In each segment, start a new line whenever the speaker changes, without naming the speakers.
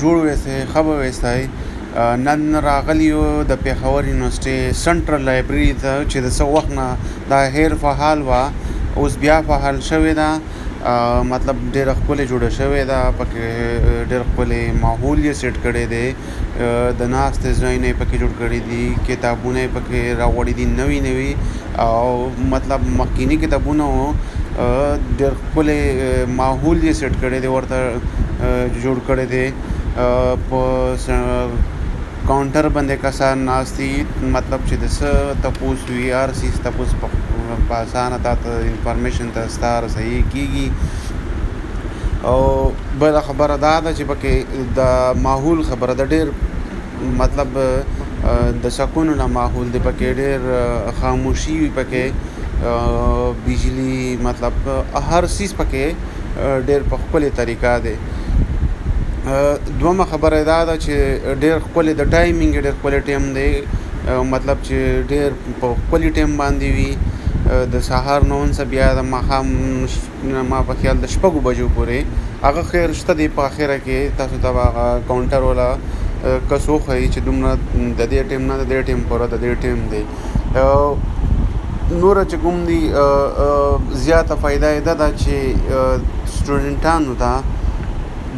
جوړ ویسې خبر ویسای نن راغلیو د پیښور یونیورسيټي سنټرل لایبرری ته چې د څه وخت نه دا هیر فعال وه اوس بیا فعال شوې ده. مطلب ډېره ښکلې جوړه شوې ده، پکې ډېر ښکلې ماحول یې سیټ کړی دی، د ناستې ځایونه یې پکې جوړ کړي دي، کتابونه یې پکې راوړي دي نوي نوي، او مطلب مخکیني کتابونه ډېر ښکلی ماحول یې سیټ کړی دی، ورته جوړ کړی دی. په کاونټر باندې کسان ناست دي، مطلب چې د څه تپوس وي، هر څیز تپوس په اسانه تا ته انفارمیشن ته ستا رسیږي کېږي. او بله خبره دا ده چې پکې د ماحول خبره ده، ډېر مطلب د سکون نه ماحول دی، پکې ډېر خاموشي وي، پکې بجلی مطلب هر څیز پکې ډېر په ښکلې طریقه دی. دومه خبره دا ده چې ډېر ښکلی د ټایمینګ ډېر ښکلی ټایم دی، مطلب چې ډېر په ښکلي ټایم باندې وي، د سهار 9 څخه بیا د ماښام ما په خیال د 6 بجو پورې. هغه خیر شته دی په اخره کې تاسو ته هغه کاونټر والا کس وښایي چې دومره د دې ټایم نه د دې ټایم پوره د دې ټایم دی. نوره چې کوم دي زیاته فایده یې ده چې سټوډنټانو ته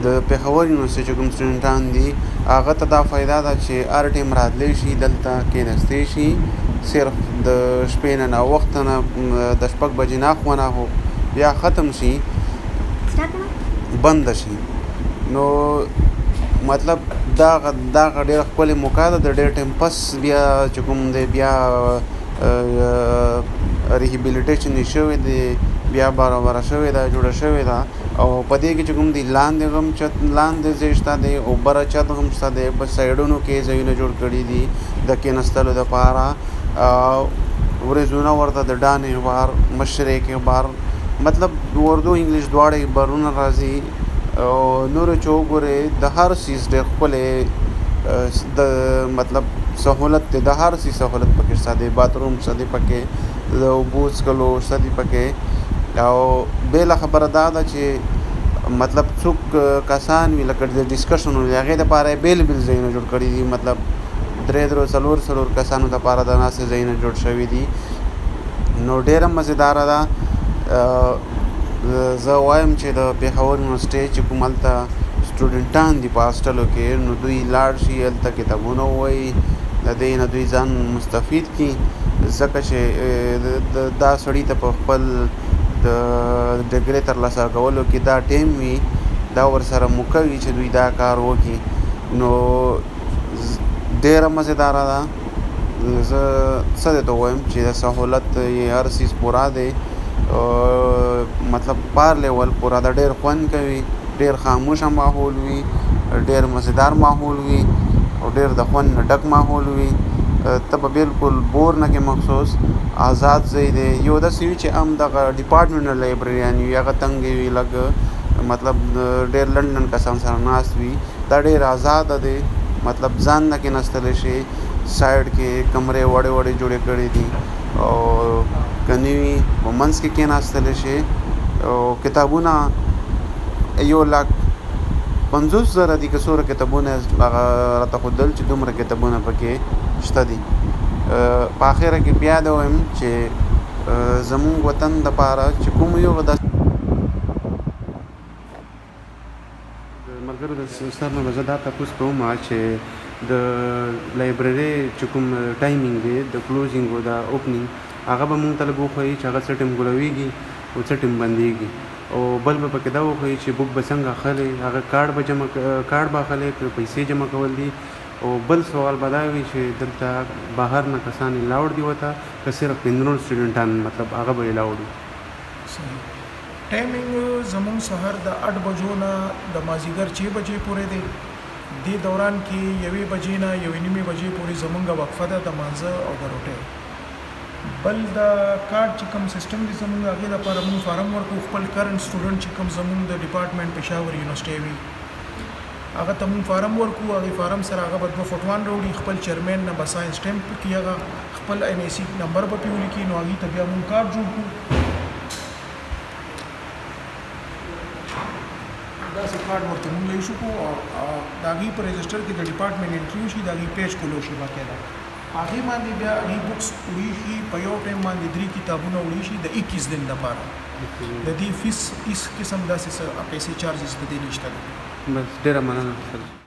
د پیښور یونیورسيټي چې کوم سټوډنټان دي هغه ته دا فایده ده چې هر ټایم راتلی شي، دلته کېناستی شي، صرف د شپې نه ناوخته نه د 6 بجې ناخوا بیا ختم شي بنده شي. نو مطلب دا ډېره ښکلې موقع ده، د ډېر ټایم پس بیا چې کوم دی بیا ریهیبلیټیشن یې شوی دی، بیا برابره شوې ده، جوړه شوې ده. او په دې کې چې کوم دی لاندې هم چت لاندې ځای شته دی، اوبره چت هم شته دی، په سایډونو کې ځایونه جوړ کړي دي د کېناستلو دپاره. ورځونه ورته د ډانې بار مشرق بار مطلب اردو انګلیش دواړه بارونه راځي. او نور چې وګورئ د هر څیز ډېر ښکلی د مطلب سهولت دی، د هر څیز سهولت پکې شته دی، باتروم شته دی پکې، د اوبو څښلو شته دی پکې. او بله خبره دا ده چې مطلب څوک کسان وي لکه د ډسکشن وي هغې دپاره یې بېل بېل ځایونه جوړ کړي دي، مطلب 3 څلور کسانو دپاره د ناستې ځایونه جوړ شوي دي. نو ډېره مزېداره ده. زه وایم چې د پیښور یونیورسيټي چې کوم هلته سټوډنټان دي په هاسټلو کې، نو دوی لاړ شي هلته کتابونه ووایي، د دې نه دوی ځان مستفید کړي، ځکه چې دا سړي ته په خپل د ډګرۍ ترلاسه کولو کې دا ټایم وي، دا ورسره موقع وي چې دوی دا کار وکړي. نو ډېره مزېداره ده. زه څه درته ووایم چې د سهولت یې هر څیز پوره دی، مطلب پار لیول پوره ده، ډېر خوند کوي، ډېر خاموشه ماحول وي، ډېر مزېدار ماحول وي، او ډېر د خوند نه ډک ماحول وي. ته به بالکل بور نه کې مخصوص آزاد ځای دی. یو داسې وي چې هم دغه ډپارټمنټل لایبرریان وي، هغه تنګې وي لږ، مطلب ډېر لنډ کسان سره ناست وي، دا ډېر آزاده دی، مطلب ځان نه کېناستلی شي، سایډ کې کمرې وړې وړې جوړې کړي دي، او که نه وي په منځ کې کېناستلی شي. او کتابونه 150,000 دي که څومره کتابونه هغه راته ښودل چې دومره کتابونه پکې شته دي. په اخره کې بیا دا وایم چې زمونږ وطن دپاره چې کوم یو داسې ملګرو د سر نه به زه دا تپوس کوم چې د لایبررۍ چې کوم ټایمینګ دی د کلوزینګ او د اوپنینګ هغه به مونږ ته لږ وښایي چې هغه څه ټایم ګلویږي او څه ټایم بندېږي. او بل به پکې دا وښایي چې بوک به څنګه اخلي، هغه کارډ به اخلي که پیسې جمع کول دي. او بل سوال به دا وي چې دلته بهر نه کسان الاوډ دي ورته که صرف پنځنور سټوډنټان مطلب هغه به الاوډ وي.
ټایمینګ زموږ سهار د 8 بجو نه د مازدیګر 6 بجې پورې دی. دې دوران کې 1 بجې نه 1:30 بجې پورې زموږ وقفه ده د مانځه او د روټۍ. بل د کارډ چې کوم سیستم دی زموږ هغې دپاره موږ فارم ورکوو. خپل کرنټ سټوډنټ چې کوم زموږ د ډپارټمنټ پېښور یونیورسيټي وي هغه ته موږ فارم ورکوو. هغې فارم سره هغه به 2 فوټوان راوړي، خپل چیرمین نه به ساین سټمپ کړي، هغه خپل NIC نمبر به پرې ولیکي، نو هغې ته بیا موږ کارډ جوړ کړو. داسې کارت ورته مونږ ایشو کو او د هغې په رجسټر کې د ډپارټمنټ انټري وشي د هغې پیج کولو شي باقاعده هغې باندې بیا هغې بکس وړي شي په یو ټایم باندې 3 کتابونه وړي شي د 21 دن لپاره د دې فیس هیڅ قسم داسې پیسې چارجز د دې نشته
بس ډېره مننه